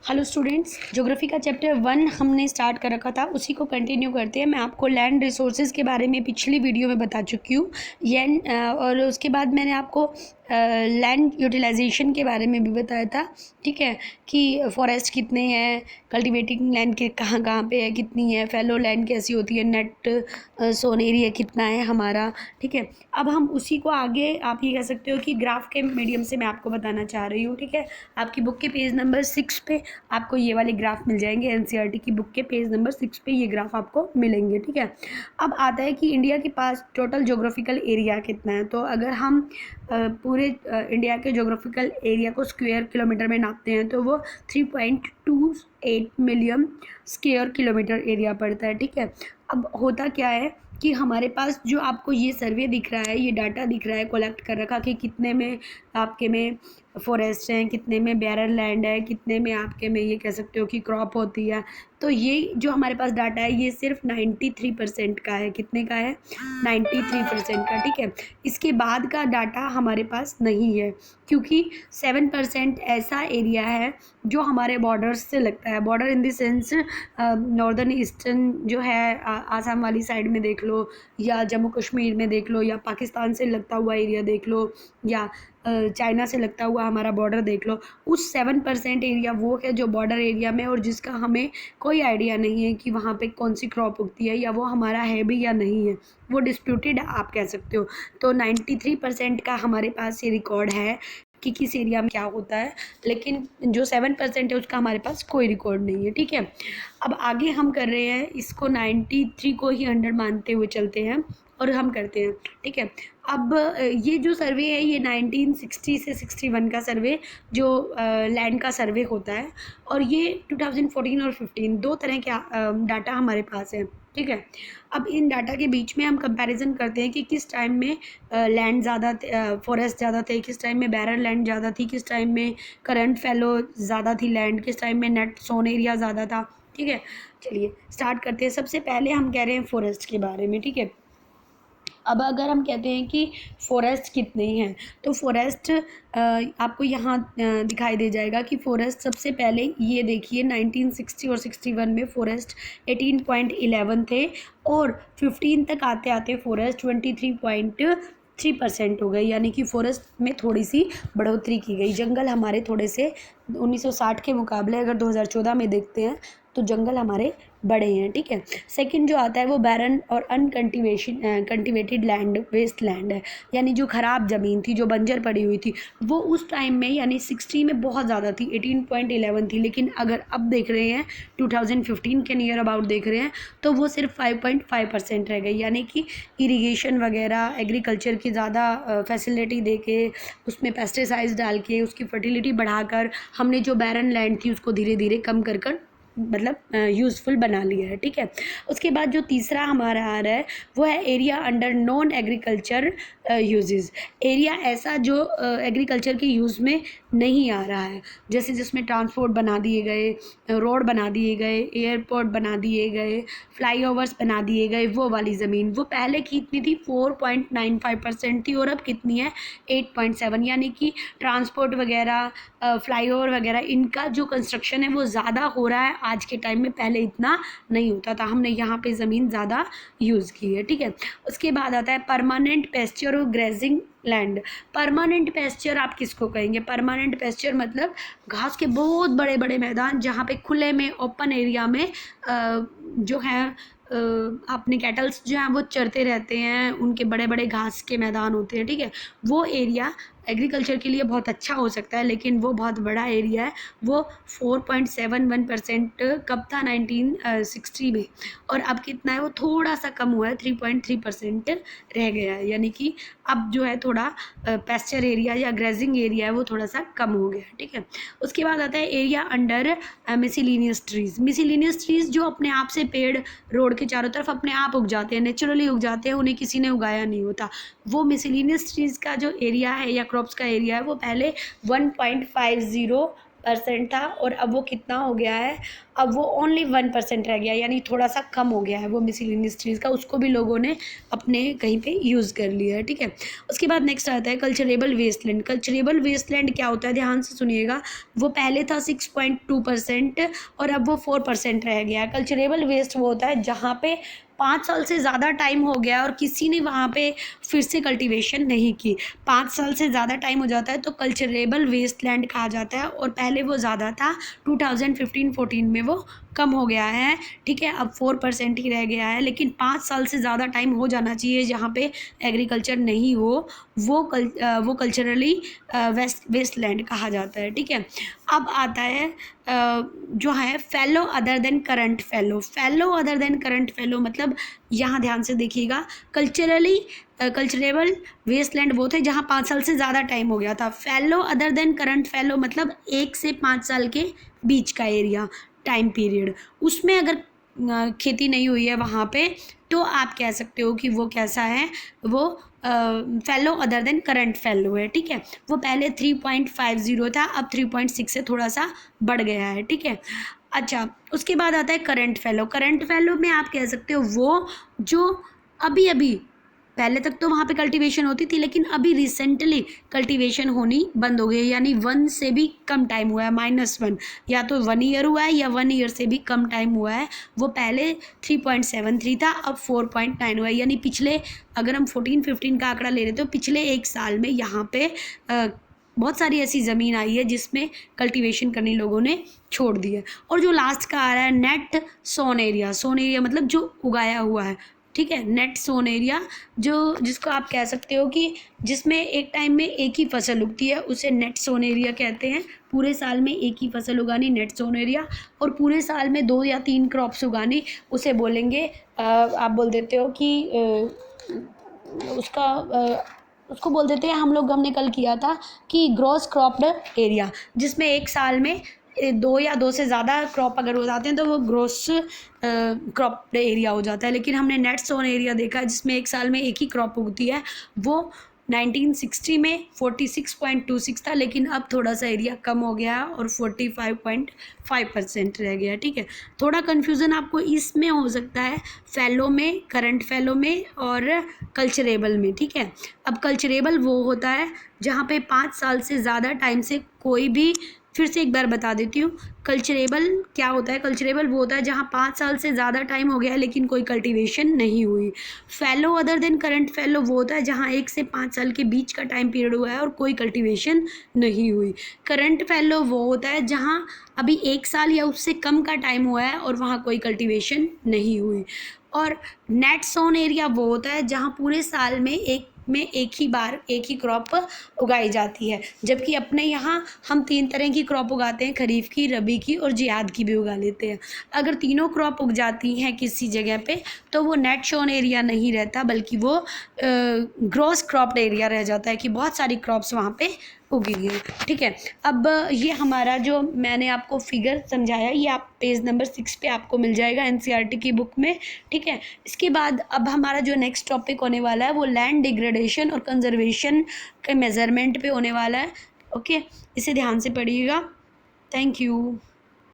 Hello students, geography का chapter 1 हमने start कर रखा था, उसी को कंटिन्यू करते हैं। मैं आपको लैंड रिसोर्सेज के बारे में पिछली वीडियो में बता चुकी हूँ। और उसके बाद मैंने आपको लैंड यूटिलाइजेशन के बारे में भी बताया था, ठीक है, कि फॉरेस्ट कितने हैं, कल्टीवेटिंग लैंड के कहाँ कहाँ पे है, कितनी है, फैलो लैंड कैसी होती है, नेट सोन एरिया कितना है हमारा, ठीक है। अब हम उसी को आगे आप ये कह सकते हो कि ग्राफ के मीडियम से मैं आपको बताना चाह रही हूँ, ठीक है। आपकी बुक के पेज नंबर 6 पे आपको ये वाले ग्राफ मिल जाएंगे। एनसीईआरटी की बुक के पेज नंबर 6 पे ये ग्राफ आपको मिलेंगे, ठीक है। अब आता है कि इंडिया के पास टोटल ज्योग्राफिकल एरिया कितना है। तो अगर हम पूरे इंडिया के ज्योग्राफिकल एरिया को स्क्वायर किलोमीटर में नापते हैं तो वो 3.28 मिलियन स्क्वायर किलोमीटर एरिया पड़ता है, ठीक है। अब होता क्या है कि हमारे पास जो आपको ये सर्वे दिख रहा है, ये डाटा दिख रहा है कलेक्ट कर रखा कि कितने में आपके में फॉरेस्ट हैं, कितने में बैरन लैंड है, कितने में आपके में ये कह सकते हो कि क्रॉप होती है। तो ये जो हमारे पास डाटा है ये सिर्फ 93% का है। कितने का है? 93% का, ठीक है। इसके बाद का डाटा हमारे पास नहीं है, क्योंकि 7% ऐसा एरिया है जो हमारे बॉर्डर्स से लगता है। Border in the sense northern eastern जो है, आसाम वाली साइड में देख लो, या जम्मू कश्मीर में देख लो, या पाकिस्तान से लगता हुआ एरिया देख लो, या चाइना से लगता हुआ हमारा बॉर्डर देख लो। उस 7% एरिया वो है जो बॉर्डर एरिया में, और जिसका हमें कोई आइडिया नहीं है कि वहाँ पे कौन सी क्रॉप उगती है, या वो हमारा है भी या नहीं है, वो डिस्प्यूटेड आप कह सकते हो। तो 93% का हमारे पास ये रिकॉर्ड है कि किस एरिया में क्या होता है, लेकिन जो 7% है उसका हमारे पास कोई रिकॉर्ड नहीं है, ठीक है। अब आगे हम कर रहे हैं, इसको 93 को ही 100 मानते हुए चलते हैं और हम करते हैं, ठीक है। अब ये जो सर्वे है ये 1960 से 61 का सर्वे जो लैंड का सर्वे होता है, और ये 2014 और 15 दो तरह के डाटा हमारे पास है, ठीक है। अब इन डाटा के बीच में हम कंपैरिजन करते हैं कि किस टाइम में लैंड ज़्यादा फॉरेस्ट ज़्यादा थे, किस टाइम में बैरन लैंड ज़्यादा थी, किस टाइम में करंट फैलो ज़्यादा थी लैंड, किस टाइम में नेट सोन एरिया ज़्यादा था, ठीक है। चलिए स्टार्ट करते हैं। सबसे पहले हम कह रहे हैं फॉरेस्ट के बारे में, ठीक है। अब अगर हम कहते हैं कि फॉरेस्ट कितने हैं, तो फॉरेस्ट आपको यहाँ दिखाई दे जाएगा कि फॉरेस्ट सबसे पहले ये देखिए 1960 और 61 में फॉरेस्ट 18.11 थे, और 15 तक आते आते फॉरेस्ट 23.3% हो गई। यानी कि फॉरेस्ट में थोड़ी सी बढ़ोतरी की गई। जंगल हमारे थोड़े से 1960 के मुकाबले अगर 2014 में देखते हैं तो जंगल हमारे बड़े हैं, ठीक है। सेकंड जो आता है वो बैरन और कल्टिवेटेड लैंड, वेस्ट लैंड है, यानी जो ख़राब ज़मीन थी, जो बंजर पड़ी हुई थी, वो उस टाइम में यानी 60 में बहुत ज़्यादा थी, 18.11 थी। लेकिन अगर अब देख रहे हैं 2015 के नियर अबाउट देख रहे हैं तो वो सिर्फ 5.5% रह गई। यानी कि इरीगेशन वगैरह, एग्रीकल्चर की ज़्यादा फैसिलिटी दे के, उसमें पेस्टिसाइड्स डाल के, उसकी फर्टिलिटी बढ़ाकर हमने जो बैरन लैंड थी उसको धीरे धीरे कम कर कर मतलब यूज़फुल बना लिया है, ठीक है। उसके बाद जो तीसरा हमारा आ रहा है वो है area under non agriculture uses. Area ऐसा जो एग्रीकल्चर के यूज़ में नहीं आ रहा है, जैसे जिसमें ट्रांसपोर्ट बना दिए गए, रोड बना दिए गए, एयरपोर्ट बना दिए गए, फ्लाईओवर्स बना दिए गए, वो वाली ज़मीन। वो पहले कितनी थी? 4.95% थी, और अब कितनी है? 8.7। यानी कि ट्रांसपोर्ट वगैरह, फ्लाईओवर वगैरह, इनका जो कंस्ट्रक्शन है वो ज़्यादा हो रहा है आज के टाइम में, पहले इतना नहीं होता था। हमने यहाँ पे ज़मीन ज़्यादा यूज़ की है, ठीक है। उसके बाद आता है परमानेंट पेस्चर और ग्रेजिंग लैंड। परमानेंट पेस्चर आप किसको कहेंगे? परमानेंट पेस्चर मतलब घास के बहुत बड़े बड़े मैदान, जहाँ पे खुले में ओपन एरिया में जो है अपने कैटल्स जो हैं वो चरते रहते हैं, उनके बड़े बड़े घास के मैदान होते हैं, ठीक है। वो एरिया एग्रीकल्चर के लिए बहुत अच्छा हो सकता है, लेकिन वो बहुत बड़ा एरिया है। वो 4.71% कब था? 1960 में, और अब कितना है? वो थोड़ा सा कम हुआ है, 3.3% रह गया है। यानी कि अब जो है थोड़ा पेस्चर एरिया या ग्रेजिंग एरिया है वो थोड़ा सा कम हो गया, ठीक है। उसके बाद आता है एरिया अंडर मिसिलीनियस ट्रीज़। मिसिलीनियस ट्रीज़ जो अपने आप से पेड़ रोड के चारों तरफ अपने आप उग जाते हैं, नेचुरली उग जाते हैं, उन्हें किसी ने उगाया नहीं होता। वो मिसिलीनियस ट्रीज़ का जो एरिया है या क्रॉप्स का एरिया है वो पहले 1.50 परसेंट था और अब वो कितना हो गया है, अब वो ओनली 1% रह गया, यानी थोड़ा सा कम हो गया है वो मिसलिनियस ट्रीज़ का, उसको भी लोगों ने अपने कहीं पे यूज़ कर लिया है, ठीक है। उसके बाद नेक्स्ट आता है कल्चरेबल वेस्टलैंड। कल्चरेबल वेस्टलैंड क्या होता है, ध्यान से सुनिएगा। वो पहले था 6.2% और अब वो 4% रह गया है। कल्चरेबल वेस्ट वो होता है जहाँ पे 5 साल से ज़्यादा टाइम हो गया और किसी ने वहाँ पे फिर से कल्टीवेशन नहीं की। 5 साल से ज़्यादा टाइम हो जाता है तो कल्चरेबल वेस्टलैंड कहा जाता है, और पहले वो ज़्यादा था, 2015-14 में वो कम हो गया है, ठीक है। अब 4% ही रह गया है, लेकिन 5 साल से ज़्यादा टाइम हो जाना चाहिए जहाँ पे एग्रीकल्चर नहीं हो, वो कल्चरली वेस्टलैंड कहा जाता है, ठीक है। अब आता है जो है फैलो अदर देन करंट फैलो। फैलो अदर देन करंट फैलो मतलब, यहाँ ध्यान से देखिएगा, कल्चरेबल वेस्टलैंड वो थे जहाँ 5 साल से ज़्यादा टाइम हो गया था। फैलो अदर देन करंट फैलो मतलब 1 से 5 साल के बीच का एरिया, टाइम पीरियड, उसमें अगर खेती नहीं हुई है वहाँ पे, तो आप कह सकते हो कि वो कैसा है, वो फैलो अदर देन करंट फैलो है, ठीक है। वो पहले 3.50 था, अब 3.6 से थोड़ा सा बढ़ गया है, ठीक है। अच्छा, उसके बाद आता है करंट फैलो। करंट फैलो में आप कह सकते हो वो जो अभी अभी, पहले तक तो वहाँ पे कल्टीवेशन होती थी लेकिन अभी रिसेंटली कल्टीवेशन होनी बंद हो गई है, यानी 1 से भी कम टाइम हुआ है, -1, या तो 1 ईयर हुआ है या 1 ईयर से भी कम टाइम हुआ है। वो पहले 3.73 था, अब 4.9 हुआ है, यानी पिछले, अगर हम 14-15 का आंकड़ा ले रहे तो पिछले 1 साल में यहाँ पे बहुत सारी ऐसी ज़मीन आई है जिसमें कल्टीवेशन करनी लोगों ने छोड़ दी है। और जो लास्ट का आ रहा है net sown area. Sown area मतलब जो उगाया हुआ है, ठीक है। नेट सोन एरिया जो, जिसको आप कह सकते हो कि जिसमें एक टाइम में एक ही फसल उगती है, उसे नेट सोन एरिया कहते हैं। पूरे साल में एक ही फसल उगानी, नेट सोन एरिया, और पूरे साल में 2 या 3 क्रॉप्स उगानी, उसे बोलेंगे आप बोल देते हो कि उसको बोल देते हैं, हम लोग, हमने कल किया था कि ग्रॉस क्रॉप्ड एरिया, जिसमें एक साल में 2 या 2 से ज़्यादा क्रॉप अगर हो जाते हैं तो वो ग्रॉस क्रॉप्ड एरिया हो जाता है। लेकिन हमने नेट सोन एरिया देखा है जिसमें एक साल में एक ही क्रॉप उगती है, वो 1960 में 46.26 था, लेकिन अब थोड़ा सा एरिया कम हो गया और 45.5% रह गया, ठीक है। थोड़ा कन्फ्यूज़न आपको इसमें हो सकता है, फैलो में, करंट फैलो में और कल्चरेबल में, ठीक है। अब कल्चरेबल वो होता है जहाँ पे 5 साल से ज़्यादा टाइम से कोई भी, फिर से एक बार बता देती हूँ, कल्चरेबल क्या होता है। कल्चरेबल वो होता है जहाँ 5 साल से ज़्यादा टाइम हो गया है लेकिन कोई कल्टीवेशन नहीं हुई। फैलो अदर देन करंट फैलो वो होता है जहाँ 1 से 5 साल के बीच का टाइम पीरियड हुआ है और कोई कल्टीवेशन नहीं हुई। करंट फैलो वो होता है जहाँ अभी 1 साल या उससे कम का टाइम हुआ है और वहाँ कोई कल्टीवेशन नहीं हुई। और नेट सोन एरिया वो होता है जहाँ पूरे साल में एक ही बार एक ही क्रॉप उगाई जाती है, जबकि अपने यहाँ हम 3 तरह की क्रॉप उगाते हैं, खरीफ की, रबी की और जियाद की भी उगा लेते हैं। अगर तीनों क्रॉप उग जाती हैं किसी जगह पे तो वो नेट सोन एरिया नहीं रहता, बल्कि वो ग्रॉस क्रॉप्ड एरिया रह जाता है कि बहुत सारी क्रॉप्स वहाँ पे उगी है, ठीक है। अब ये हमारा जो मैंने आपको फिगर समझाया, ये आप पेज नंबर 6 पे आपको मिल जाएगा एनसीईआरटी की बुक में, ठीक है। इसके बाद अब हमारा जो नेक्स्ट टॉपिक होने वाला है वो लैंड डिग्रेडेशन और कंजर्वेशन के मेजरमेंट पे होने वाला है, ओके। इसे ध्यान से पढ़िएगा। Thank you.